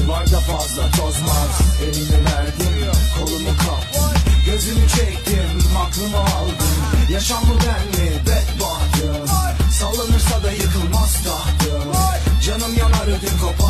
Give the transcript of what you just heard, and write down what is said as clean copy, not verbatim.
Var da fazla tozmaz. Elimi verdim, kolumu kaptım, gözümü çektim, aklımı aldım. Yaşam mı ben mi bedbahtım? Sallanırsa da yıkılmaz tahtım. Canım yanar ödüm kopar.